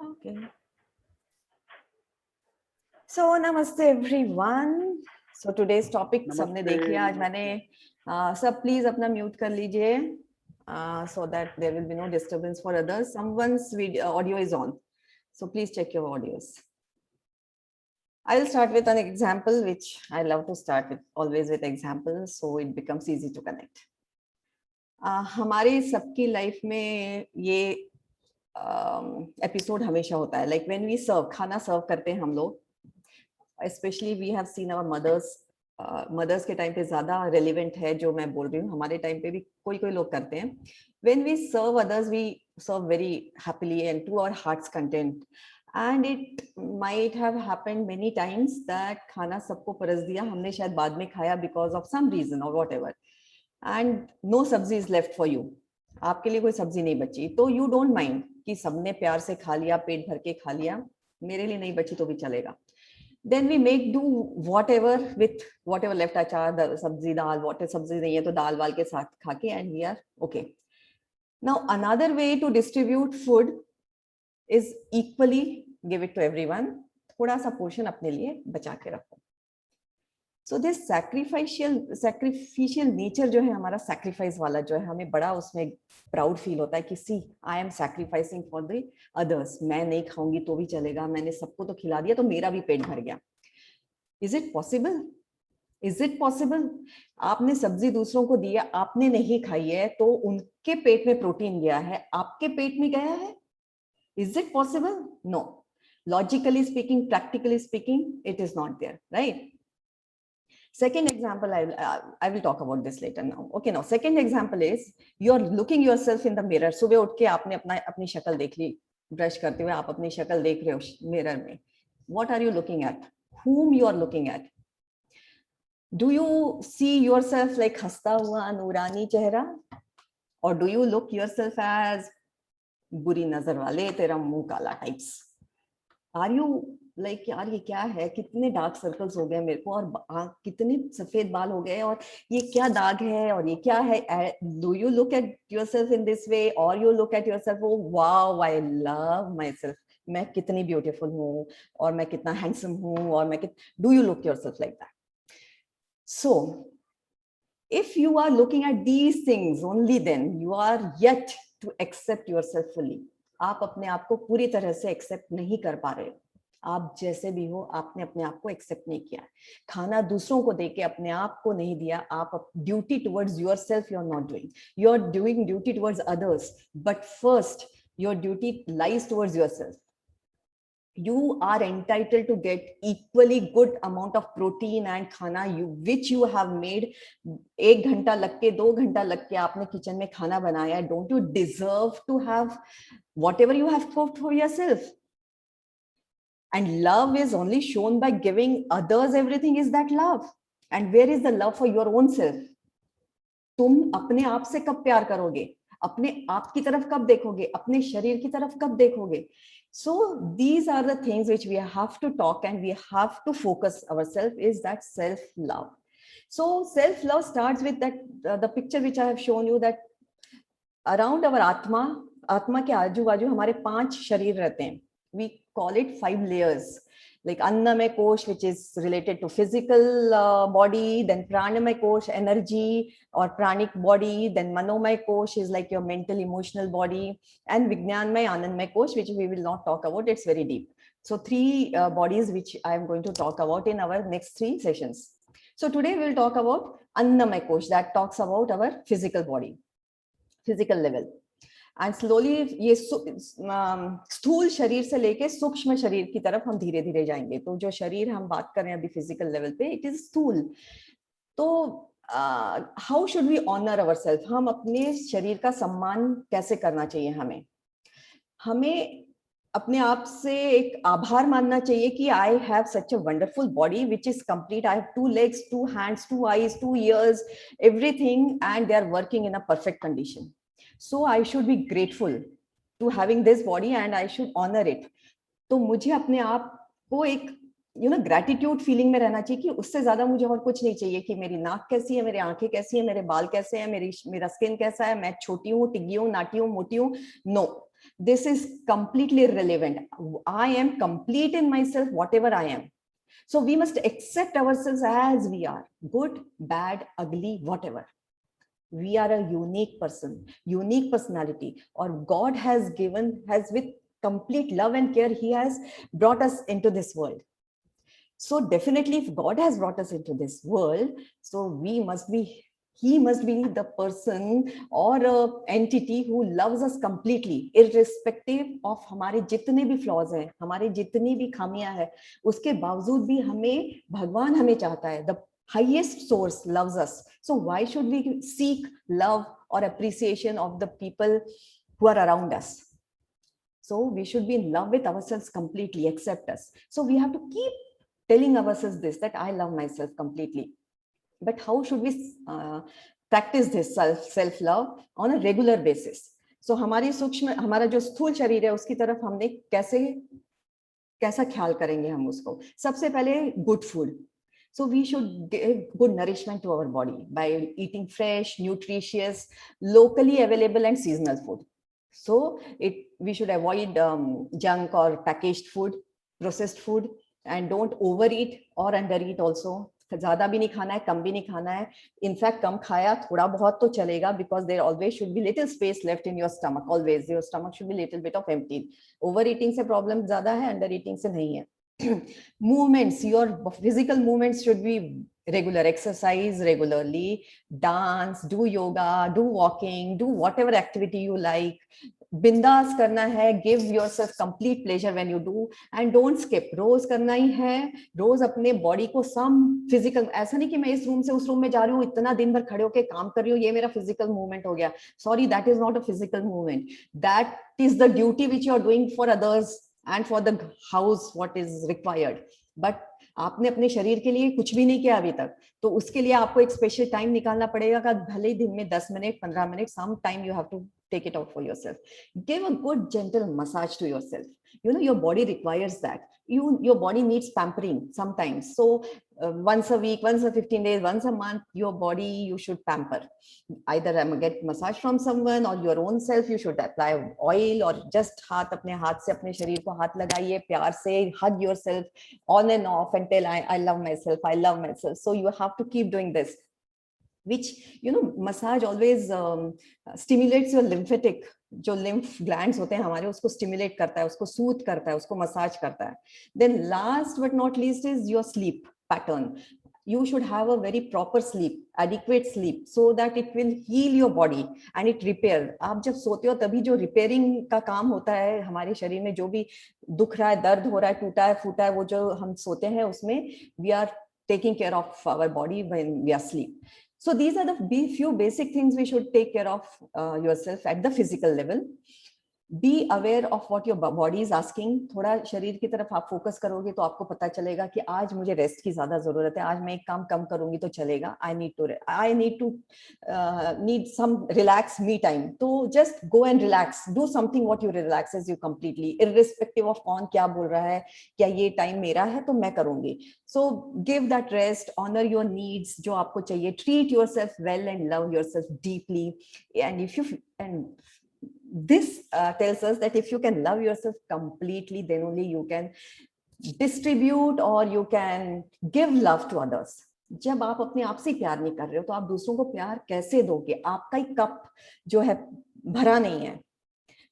Okay. So namaste everyone. So today's topic सबने देख लिया आज मैंने सब please अपना mute कर लीजिए so that there will be no disturbance for others. Someone's video audio is on, so please check your audios. I'll start with an example, which I love to start with always with examples, so it becomes easy to connect. हमारी सबकी life में ये episode हमेशा होता है, like when we सर्व खाना सर्व करते हैं हम लोग, specially we have seen our mothers के टाइम पे ज्यादा रेलिवेंट है जो मैं बोल रही हूँ, हमारे टाइम पे भी कोई कोई लोग करते हैं. When we serve others we serve very happily and to our hearts content, and it might have happened many times that खाना सबको परस दिया, हमने शायद बाद में खाया बिकॉज ऑफ सम रीजन और whatever, and no sabzi is left for you, आपके लिए कोई सब्जी नहीं बची, तो यू डोंट माइंड कि सबने प्यार से खा लिया, पेट भर के खा लिया, मेरे लिए नहीं बची तो भी चलेगा. Then we make do whatever with whatever left, achar, sabzi, dal, whatever sabzi nahi hai to dal wal ke sath kha ke, and we are okay. Now another way to distribute food is equally give it to everyone, thoda sa portion apne liye bacha ke rakho. So this sacrificial nature जो है हमारा, sacrifice वाला जो है, हमें बड़ा उसमें proud feel होता है कि see I am sacrificing for the others, मैं नहीं खाऊंगी तो भी चलेगा, मैंने सबको तो खिला दिया तो मेरा भी पेट भर गया. Is it possible? Is it possible? आपने सब्जी दूसरों को दिया, आपने नहीं खाई है, तो उनके पेट में प्रोटीन गया है, आपके पेट में गया है. Is it possible? No. Logically speaking, practically speaking, it is not there, right? Second example, I will talk about this later now. Okay, now second example is you are looking yourself in the mirror. सुबह उठ के आपने अपनी शक्ल देख ली, brush करते हुए आप अपनी शक्ल देख रहे हो मिरर में. What are you looking at? Whom you are looking at? Do you see yourself like हंसता हुआ नूरानी चेहरा, or do you look yourself as बुरी नजर वाले, तेरा मुंह काला types? Are you like यार ये क्या है, कितने डार्क सर्कल्स हो गए मेरे को, और कितने सफेद बाल हो गए, और ये क्या दाग है, और ये क्या है? Do you look at yourself in this way, or you look at yourself, oh wow, I love myself, मैं कितनी ब्यूटीफुल हूँ, और मैं कितना हैंडसम हूँ, और मैं do you look yourself like that? So if you are looking at these things only, then you are yet to accept yourself fully. आप अपने आप को पूरी तरह से एक्सेप्ट नहीं कर पा रहे हो. आप जैसे भी हो, आपने अपने आप को एक्सेप्ट नहीं किया. खाना दूसरों को देके अपने आप को नहीं दिया. आप duty towards yourself you are not doing. You are doing duty towards others, but first your duty lies towards yourself. You are entitled to get equally good amount of protein and खाना which you have made. 1 घंटा लग के, 2 घंटा लग के आपने kitchen में खाना बनाया. Don't you deserve to have whatever you have cooked for yourself? And love is only shown by giving others everything. Is that love? And where is the love for your own self? तुम अपने आप से कब प्यार करोगे? अपने आप की तरफ कब देखोगे? अपने शरीर की तरफ कब देखोगे? So these are the things which we have to talk and we have to focus ourselves, is that self-love. So self-love starts with that the picture which I have shown you, that around our आत्मा के आजू बाजू हमारे 5 शरीर रहते हैं. We call it 5 layers. Like annamay kosh, which is related to physical body, then pranamay kosh, energy or pranic body, then manomay kosh is like your mental emotional body, and vignanmay anandmay kosh, which we will not talk about, it's very deep. So 3 bodies which I am going to talk about in our next 3 sessions. So today we will talk about annamay kosh, that talks about our physical body, physical level. And slowly ये स्थूल शरीर से लेके सूक्ष्म शरीर की तरफ हम धीरे धीरे जाएंगे. तो जो शरीर हम बात कर रहे हैं अभी फिजिकल लेवल पे, इट इज स्थूल. तो how should we honour ourselves? हम अपने शरीर का सम्मान कैसे करना चाहिए? हमें अपने आप से एक आभार मानना चाहिए कि I have such a wonderful body which is complete. I have 2 legs, 2 hands, 2 eyes, 2 ears, everything, and they are working in a perfect condition. So I should be grateful to having this body and I should honor it. तो मुझे अपने आप को एक gratitude feeling में रहना चाहिए कि उससे ज्यादा मुझे और कुछ नहीं चाहिए कि मेरी नाक कैसी है, मेरी आंखें कैसी है, मेरे बाल कैसे हैं, मेरा स्किन कैसा है, मैं छोटी हूँ, टिग्गी हूँ, नाटी हूँ, मोटी हूँ. No, This is completely irrelevant. I am complete in myself, whatever I am. So we must accept ourselves as we are, good, bad, ugly, whatever. We are a unique person, unique personality, or God has with complete love and care, he has brought us into this world. So definitely, if God has brought us into this world, so he must be the person or a entity who loves us completely, irrespective of हमारे जितने भी flaws हैं, हमारे जितनी भी खामियां हैं, उसके बावजूद भी भगवान हमें चाहता है. The highest source loves us. So why should we seek love or appreciation of the people who are around us? So we should be in love with ourselves completely, accept us. So we have to keep telling ourselves this, that I love myself completely. But how should we practice this self-love on a regular basis? So हमारी सूक्ष्म, हमारा जो स्थूल शरीर है, उसकी तरफ हमने कैसा ख्याल करेंगे हम उसको? सबसे पहले good food. So we should give good nourishment to our body by eating fresh, nutritious, locally available and seasonal food. So we should avoid junk or packaged food, processed food, and don't overeat or undereat also. ज़्यादा भी नहीं खाना है, कम भी नहीं खाना है. In fact, कम खाया थोड़ा बहुत तो चलेगा, because there always should be little space left in your stomach. Always your stomach should be little bit of empty. Overeating से problem ज़्यादा है, undereating से नहीं है. Movements, your physical movements should be regular. Exercise regularly, dance, do yoga, do walking, do whatever activity you like. बिंदास करना है, give yourself complete pleasure when you do, and don't skip. रोज करना ही है, रोज अपने बॉडी को some physical, ऐसा नहीं कि मैं इस रूम से उस रूम में जा रही हूँ, इतना दिन भर खड़े होके काम कर रही हूँ, ये मेरा physical movement हो गया. Sorry, that is not a physical movement. That is the duty which you are doing for others and for the house, what is required. But आपने अपने शरीर के लिए कुछ भी नहीं किया अभी तक, तो उसके लिए आपको एक स्पेशल टाइम निकालना पड़ेगा. कि भले ही दिन में 10 minute 15 minute, some time you have to take it out for yourself. Give a good gentle massage to yourself. You know, your body requires that. Your body needs pampering sometimes. So once a week, once a 15 days, once a month, your body you should pamper. Either get massage from someone or your own self. You should apply oil or just अपने हाथ से अपने शरीर को हाथ लगाइए, प्यार से hug yourself on and off and tell I love myself, I love myself. So you have to keep doing this, which, you know, massage always stimulates your lymphatic, जो lymph glands होते हैं हमारे, उसको stimulate करता है, उसको soothe करता है, उसको massage करता है. Then last but not least is your sleep pattern. You should have a very proper sleep, adequate sleep, so that it will heal your body and it repair. आप जब सोते हो तभी जो repairing का काम होता है हमारे शरीर में, जो भी दुख रहा है, दर्द हो रहा है, टूटा है फूटा है, वो जो हम सोते हैं उसमें we are taking care of our body when we are asleep. So these are the few basic things we should take care of yourself at the physical level. Be aware of what your body is asking. थोड़ा शरीर की तरफ आप focus करोगे तो आपको पता चलेगा कि आज मुझे रेस्ट की ज्यादा जरूरत है, आज मैं एक काम कम करूंगी तो चलेगा. I need to need some relax me time. तो just go and relax. Do something what you relaxes you completely, irrespective of कौन क्या बोल रहा है. क्या ये टाइम मेरा है तो मैं करूंगी. So give that rest, honor your needs जो आपको चाहिए. Treat yourself well and love yourself deeply. And if you this tells us that if you can love yourself completely, then only you can distribute or you can give love to others. जब आप अपने आप से प्यार नहीं कर रहे हो तो आप दूसरों को प्यार कैसे दोगे? आपका ही कप जो है भरा नहीं है,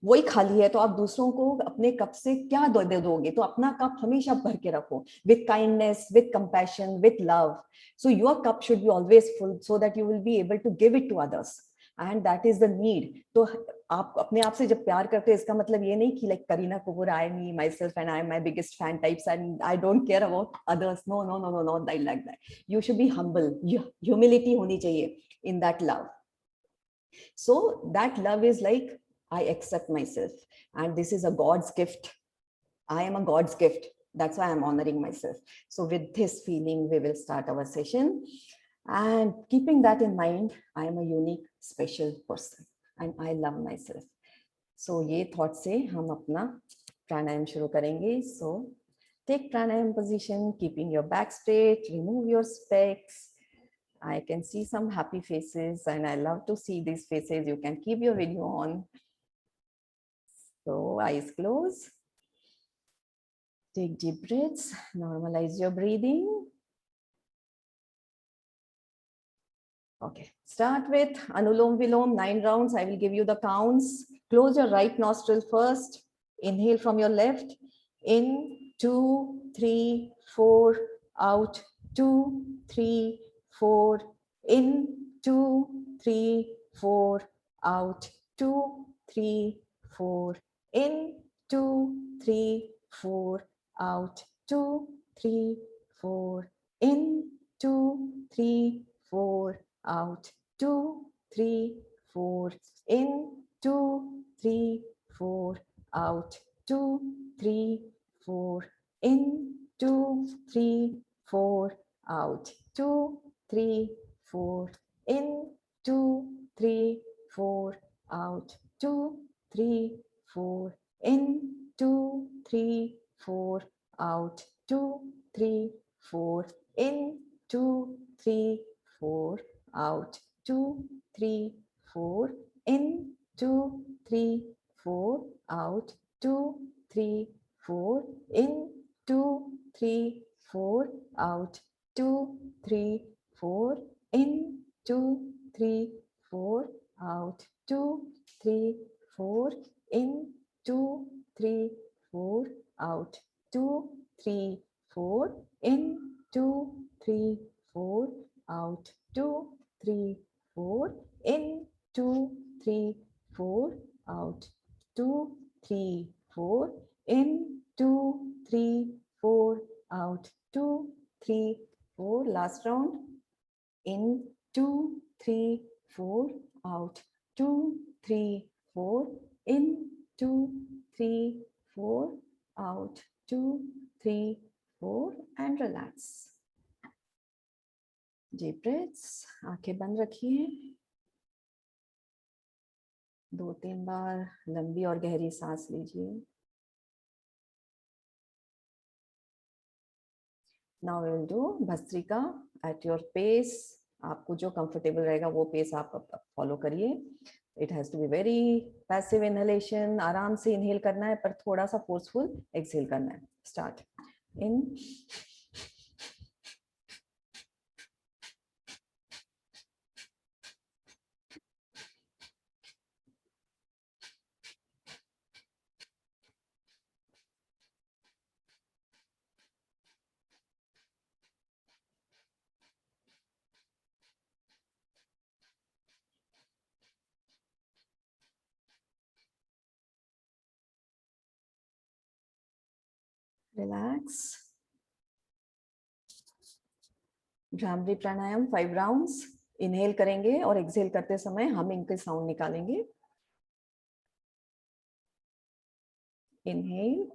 वही खाली है, तो आप दूसरों को अपने कप से क्या दे दोगे? तो अपना कप हमेशा भर के रखो, with kindness, with compassion, with love. So your cup should be always full so that you will be able to give it to others. And that is the need. तो आप अपने आप से जब प्यार करते हैं, इसका मतलब ये नहीं कि like Kareena Kapoor, I me myself and I am my biggest fan types and I don't care about others. No, not like that. You should be humble. Humility होनी चाहिए in that love. So that love is like, I accept myself and this is a God's gift. I am a God's gift. That's why I'm honoring myself. So with this feeling, we will start our session. And keeping that in mind, I am a unique, special person and I love myself. So ये thought से हम अपना प्राणायाम शुरू करेंगे. So take pranayam position, keeping your back straight, remove your specs. I can see some happy faces and I love to see these faces. You can keep your video on. So eyes closed. Take deep breaths. Normalize your breathing. Okay, start with Anulom Vilom, 9 rounds. I will give you the counts. Close your right nostril first. Inhale from your left. In, 2, 3, 4. Out, 2, 3, 4. In, 2, 3, 4. Out, 2, 3, 4. In, 2, 3, 4. Out, 2, 3, 4. In, 2, 3, 4. Out, 2, 3, 4. In, 2, 3, 4. Out, 2, 3, 4. In, 2, 3, 4. Out, 2, 3, 4. In, 2, 3, 4. Out, 2, 3, 4. In, 2, 3, 4. Out, 2, 3, 4. In, 2, 3, 4. Out, 2, 3, 4. In, 2, 3, 4. Out, 2, 3, 4. In, 2, 3, 4. Out, 2, 3, 4. In, 2, 3, 4. Out, 2, 3, 4. In, 2, 3, 4. Out, 2, 3, 4. In, 2, 3, 4. Out, 2, 3, 4. In, 2, 3, 4. Out, 2, 3, 4. In, 2, 3, 4. Out, 2, 3, 4. Last round. In, 2, 3, 4. Out, 2, 3, 4. In, 2, 3, 4. Out, 2, 3, 4. And relax. Deep breaths. आंखें बंद रखिए. 2-3 बार लंबी और गहरी सांस लीजिए. Now we will do Bhastrika at your pace. आपको जो कंफर्टेबल रहेगा वो पेस आप फॉलो करिए. It has to be very passive inhalation. आराम से इनहेल करना है पर थोड़ा सा फोर्सफुल एक्सहेल करना है. Start. In. Relax. Bhramari pranayama 5 rounds. Inhale करेंगे और एक्सहेल करते समय हम इनके साउंड निकालेंगे. Inhale.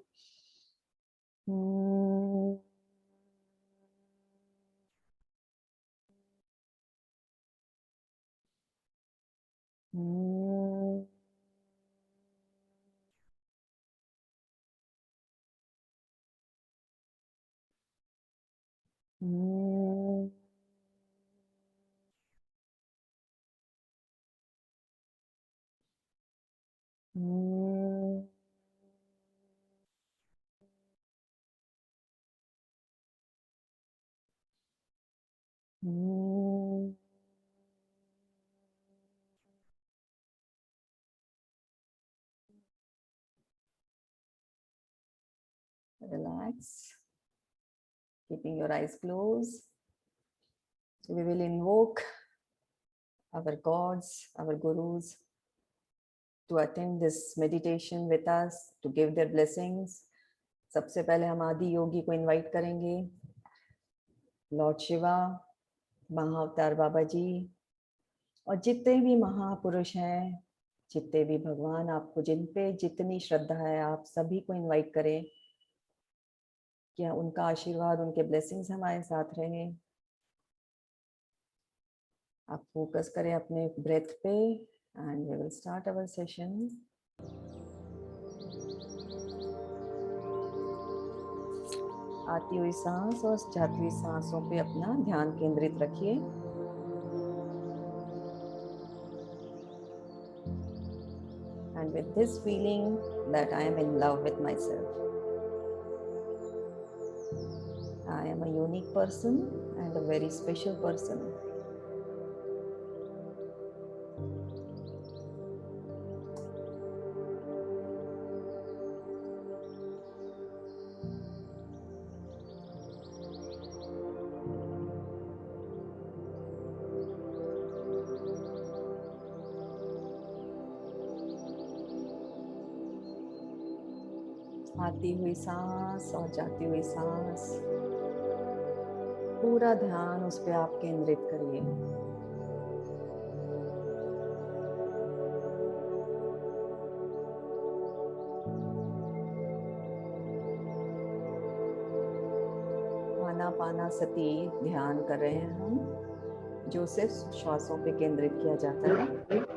Relax. Keeping your eyes closed. We will invoke our gods, our gurus to attend this meditation with us, to give their blessings. सबसे पहले हम आदि योगी को इनवाइट करेंगे. लॉर्ड शिवा, महाअवतार बाबा जी और जितने भी महापुरुष हैं, जितने भी भगवान, आपको जिन पे जितनी श्रद्धा है आप सभी को इनवाइट करें. क्या उनका आशीर्वाद, उनके ब्लेसिंग्स हमारे साथ रहें. आप फोकस करें अपने ब्रेथ पे. And we will start our session. आती हुई सांस और जाती हुई सांसों पे अपना ध्यान केंद्रित रखिए. And with this feeling that I am in love with myself. I am a unique person and a very special person. आती हुई सांस और जाती हुई सांस, पूरा ध्यान उस पर आप केंद्रित करिए। आनापानसति ध्यान कर रहे हैं हम, जो सिर्फ श्वासों पे केंद्रित किया जाता है।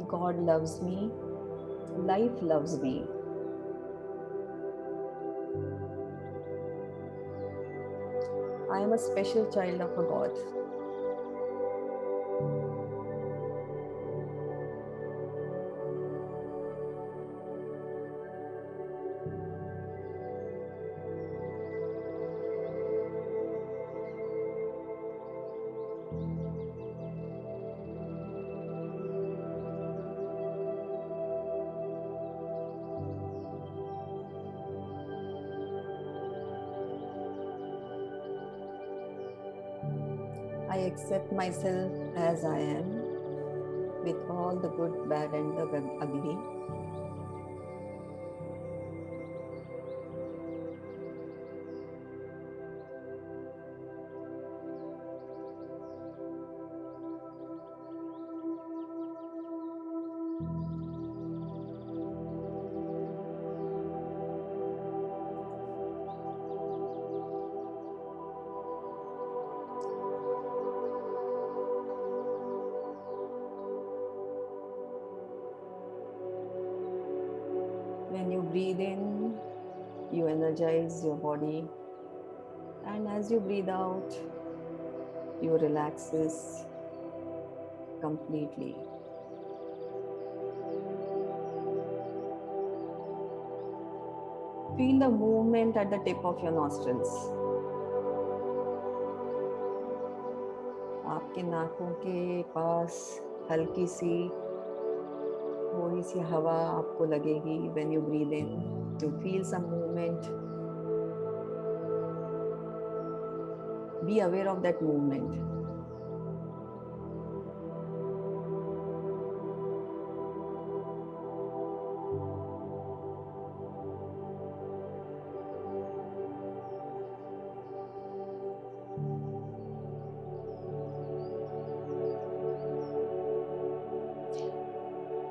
God loves me. Life loves me. I am a special child of a God. I accept myself as I am, with all the good, bad, and the ugly. When you breathe in, you energize your body, and as you breathe out, you relaxes completely. Feel the movement at the tip of your nostrils. आपके नाकों के पास हल्की सी थोड़ी सी हवा आपको लगेगी when you breathe in. You feel some movement. Be aware of that movement.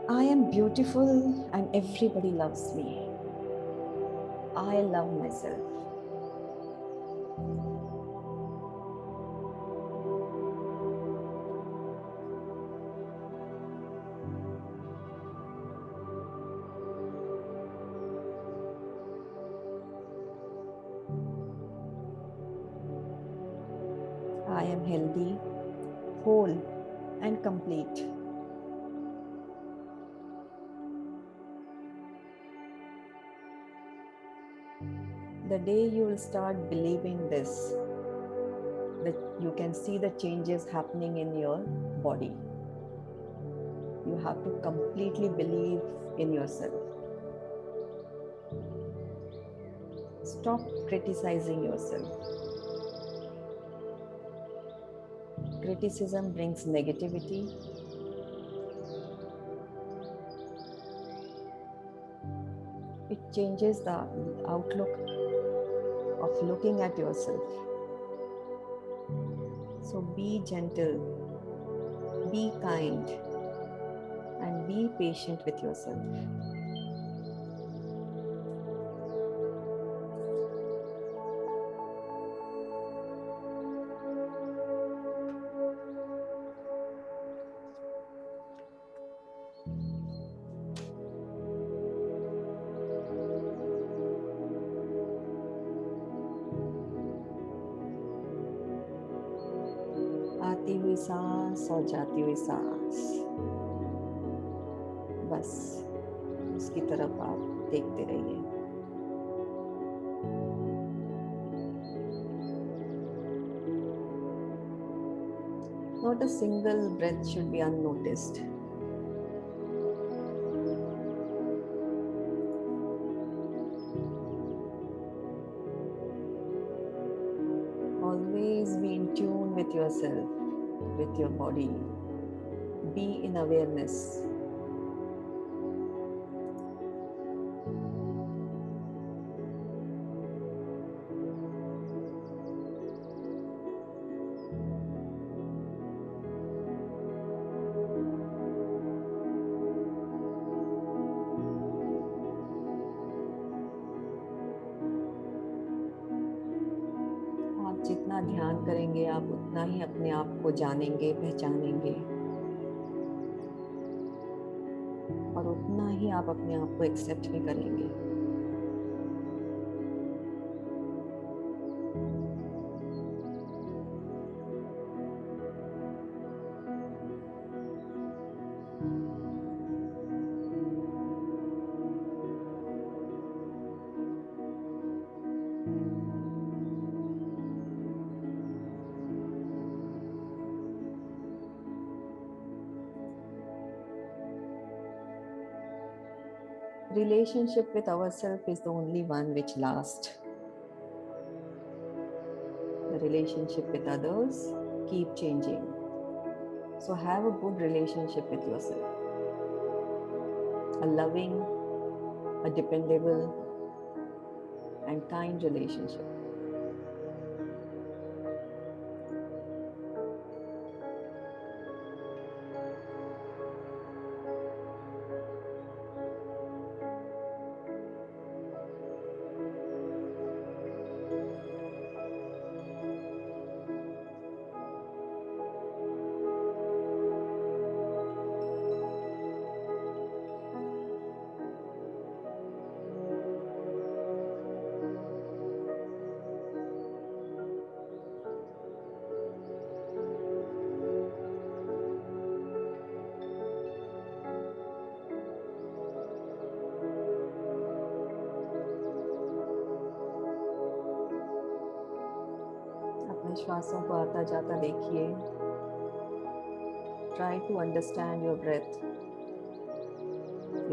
I am beautiful and everybody loves me. I love myself. I am healthy, whole, and complete. The day you will start believing this, that you can see the changes happening in your body. You have to completely believe in yourself. Stop criticizing yourself. Criticism brings negativity. It changes the outlook of looking at yourself. So be gentle, be kind, and be patient with yourself. आती हुई सांस और जाती हुई सांस, बस उसकी तरफ आप देखते रहिए। Not a single breath should be unnoticed. Always be in tune with yourself, with your body. Be in awareness. आप जितना ध्यान करेंगे, आप उतना ही अपने आप को जानेंगे, पहचानेंगे, और उतना ही आप अपने आप को एक्सेप्ट भी करेंगे। Relationship with ourselves is the only one which lasts. The relationship with others keep changing. So have a good relationship with yourself. A loving, a dependable, and kind relationship. अपने श्वासों को आता जाता देखिए। Try to understand your breath.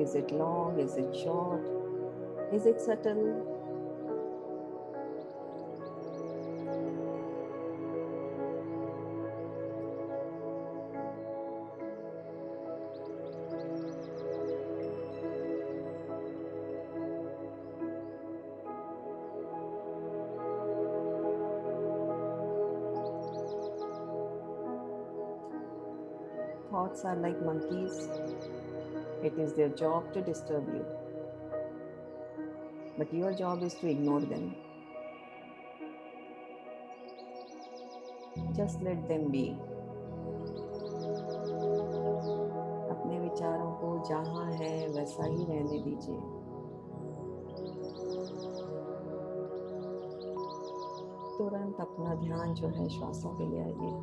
Is it long? Is it short? Is it subtle? Thoughts are like monkeys. It is their job to disturb you. But your job is to ignore them. Just let them be. अपने विचारों को जहाँ है वैसा ही रहने दीजिए। तुरंत अपना ध्यान जो है श्वासों पे ले आइए।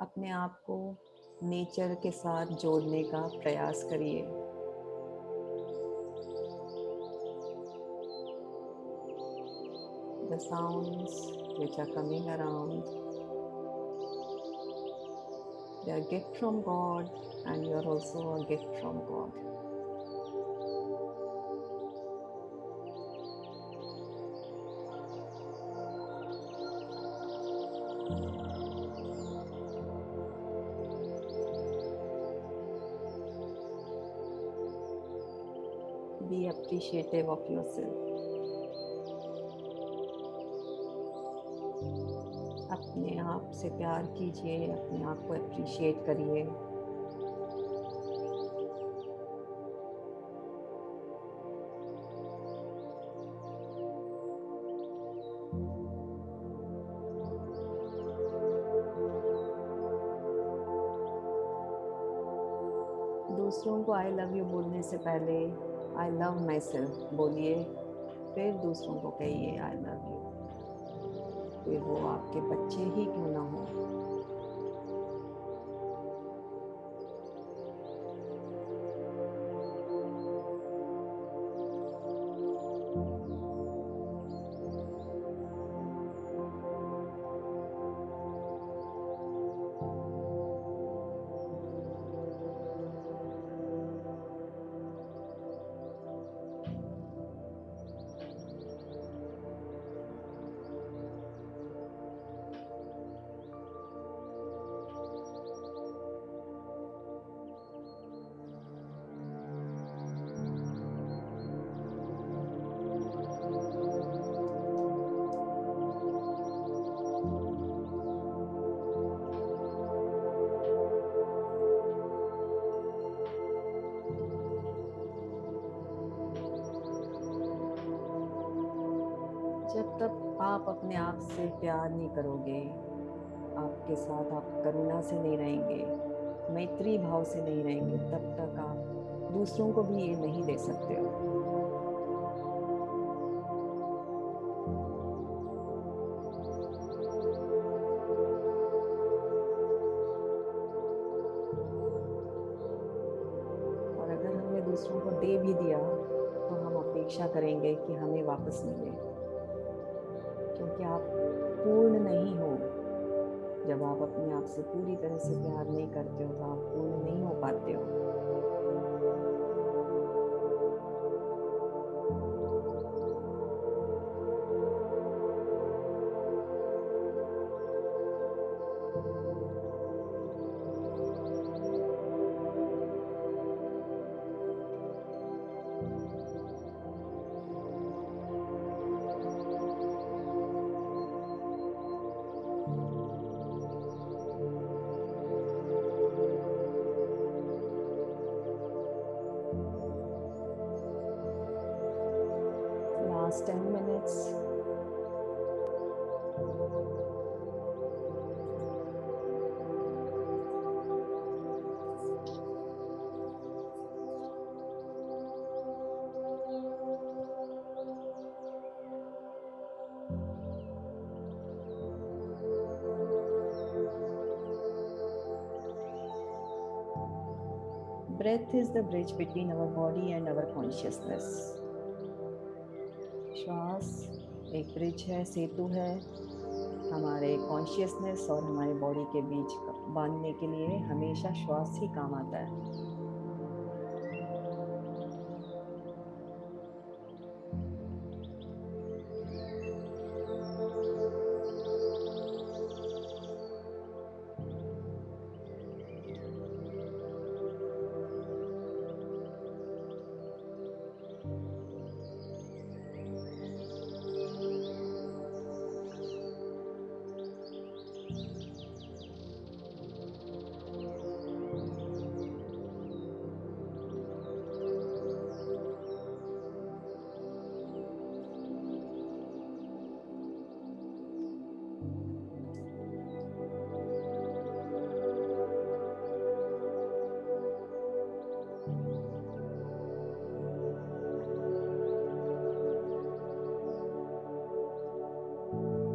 अपने आप को नेचर के साथ जोड़ने का प्रयास करिए। The sounds which are coming around, they are a gift from God, and you are also a gift from God. Be appreciative of yourself. अपने आप से प्यार कीजिए, अपने आप को अप्रिशिएट करिए। दूसरों को आई लव यू बोलने से पहले आई लव माई सेल्फ बोलिए, फिर दूसरों को कहिए आई लव यू, फिर वो आपके बच्चे ही क्यों ना हो। जब तक आप अपने आप से प्यार नहीं करोगे, आपके साथ आप करुणा से नहीं रहेंगे, मैत्री भाव से नहीं रहेंगे, तब तक आप दूसरों को भी ये नहीं दे सकते हो। और अगर हमने दूसरों को दे भी दिया तो हम अपेक्षा करेंगे कि हमें वापस मिले, क्योंकि आप पूर्ण नहीं हो। जब आप अपने आप से पूरी तरह से प्यार नहीं करते हो तो आप पूर्ण नहीं हो पाते हो। Last 10 minutes. Breath is the bridge between our body and our consciousness. श्वास एक ब्रिज है, सेतु है हमारे कॉन्शियसनेस और हमारे बॉडी के बीच बांधने के लिए। हमेशा श्वास ही काम आता है।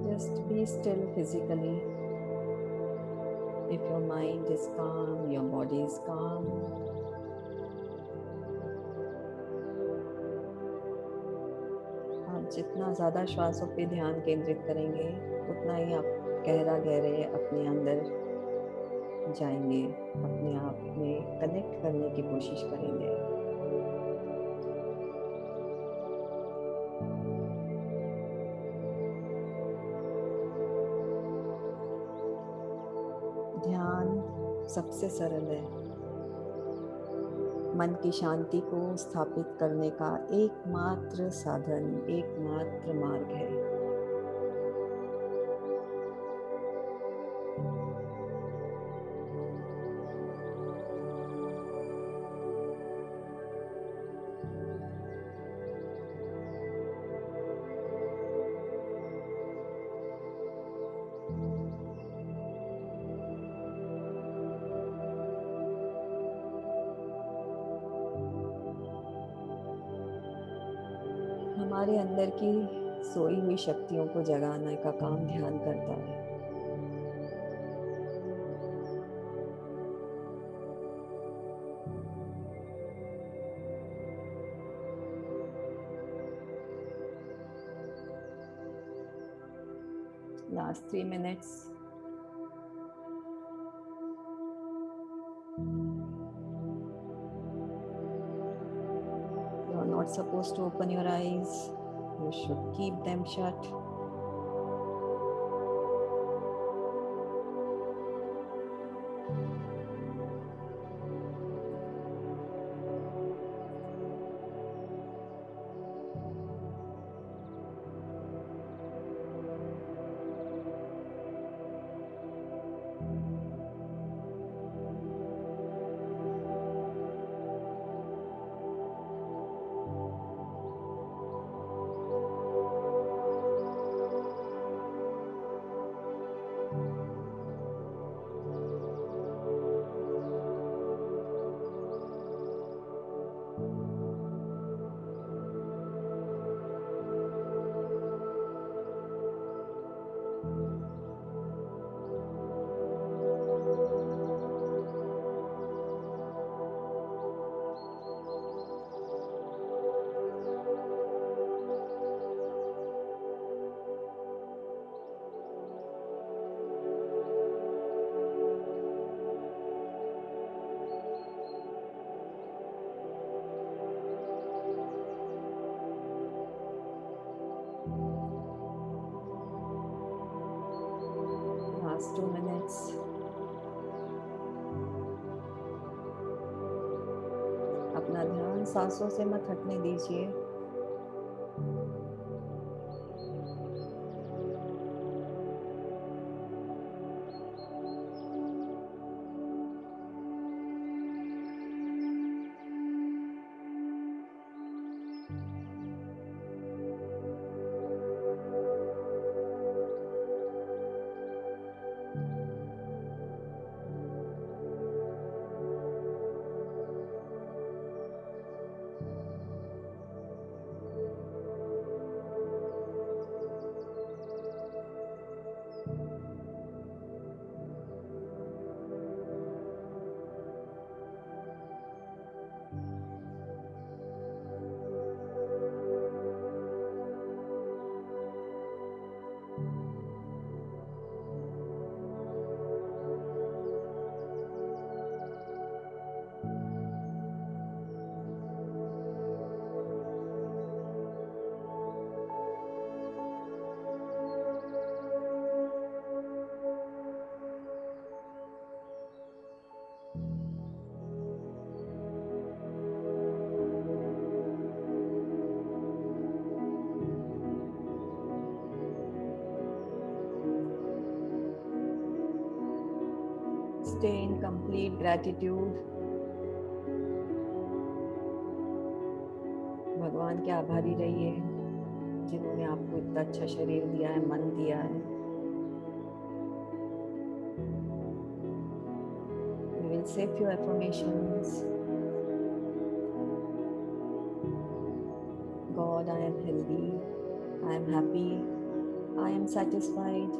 Just be still physically. If your mind is calm, your body is calm. आप जितना ज़्यादा श्वासों पे ध्यान केंद्रित करेंगे, उतना ही आप गहरे अपने अंदर जाएंगे, अपने आप में कनेक्ट करने की कोशिश करेंगे। ध्यान सबसे सरल है। मन की शांति को स्थापित करने का एकमात्र साधन, एकमात्र मार्ग है। हमारे अंदर की सोई हुई शक्तियों को जगाने का काम ध्यान करता है। Last 3 minutes. You are not supposed to open your eyes. You should keep them shut. Last 2 minutes. अपना ध्यान सांसों से मत हटने दीजिए। Stay in complete gratitude. भगवान के आभारी रहिए जिन्होंने आपको इतना अच्छा शरीर दिया है, मन दिया है। You will say few affirmations. God, I am healthy. I am happy. I am satisfied.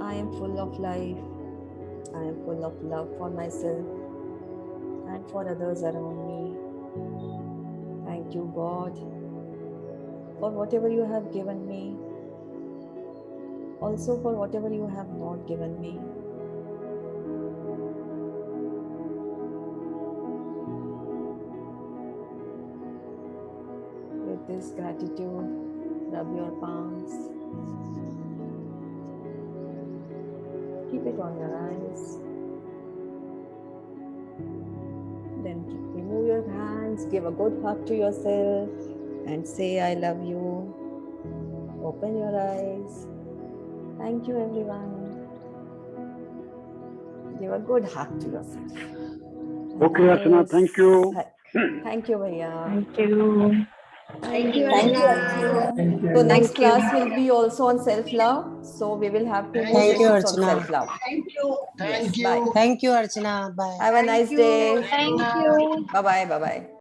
I am full of life. I am full of love for myself and for others around me. Thank you, God, for whatever you have given me, also for whatever you have not given me. With this gratitude, rub your palms. Keep it on your eyes. Then remove your hands, give a good hug to yourself and say I love you. Open your eyes. Thank you everyone. Give a good hug to yourself. Okay, Archana, thank you. Thank you, Bhaiya. Thank you. Thank you, Thank you. Archana. Thank you. So next Thank you. class will be also on self-love. So we will have 2 more Thank you, sessions on Archana. self-love. Thank you. Yes, Thank bye. you. Thank you, Archana. Bye. Have a nice Thank you, day. Thank Archana. you. Bye-bye, bye-bye.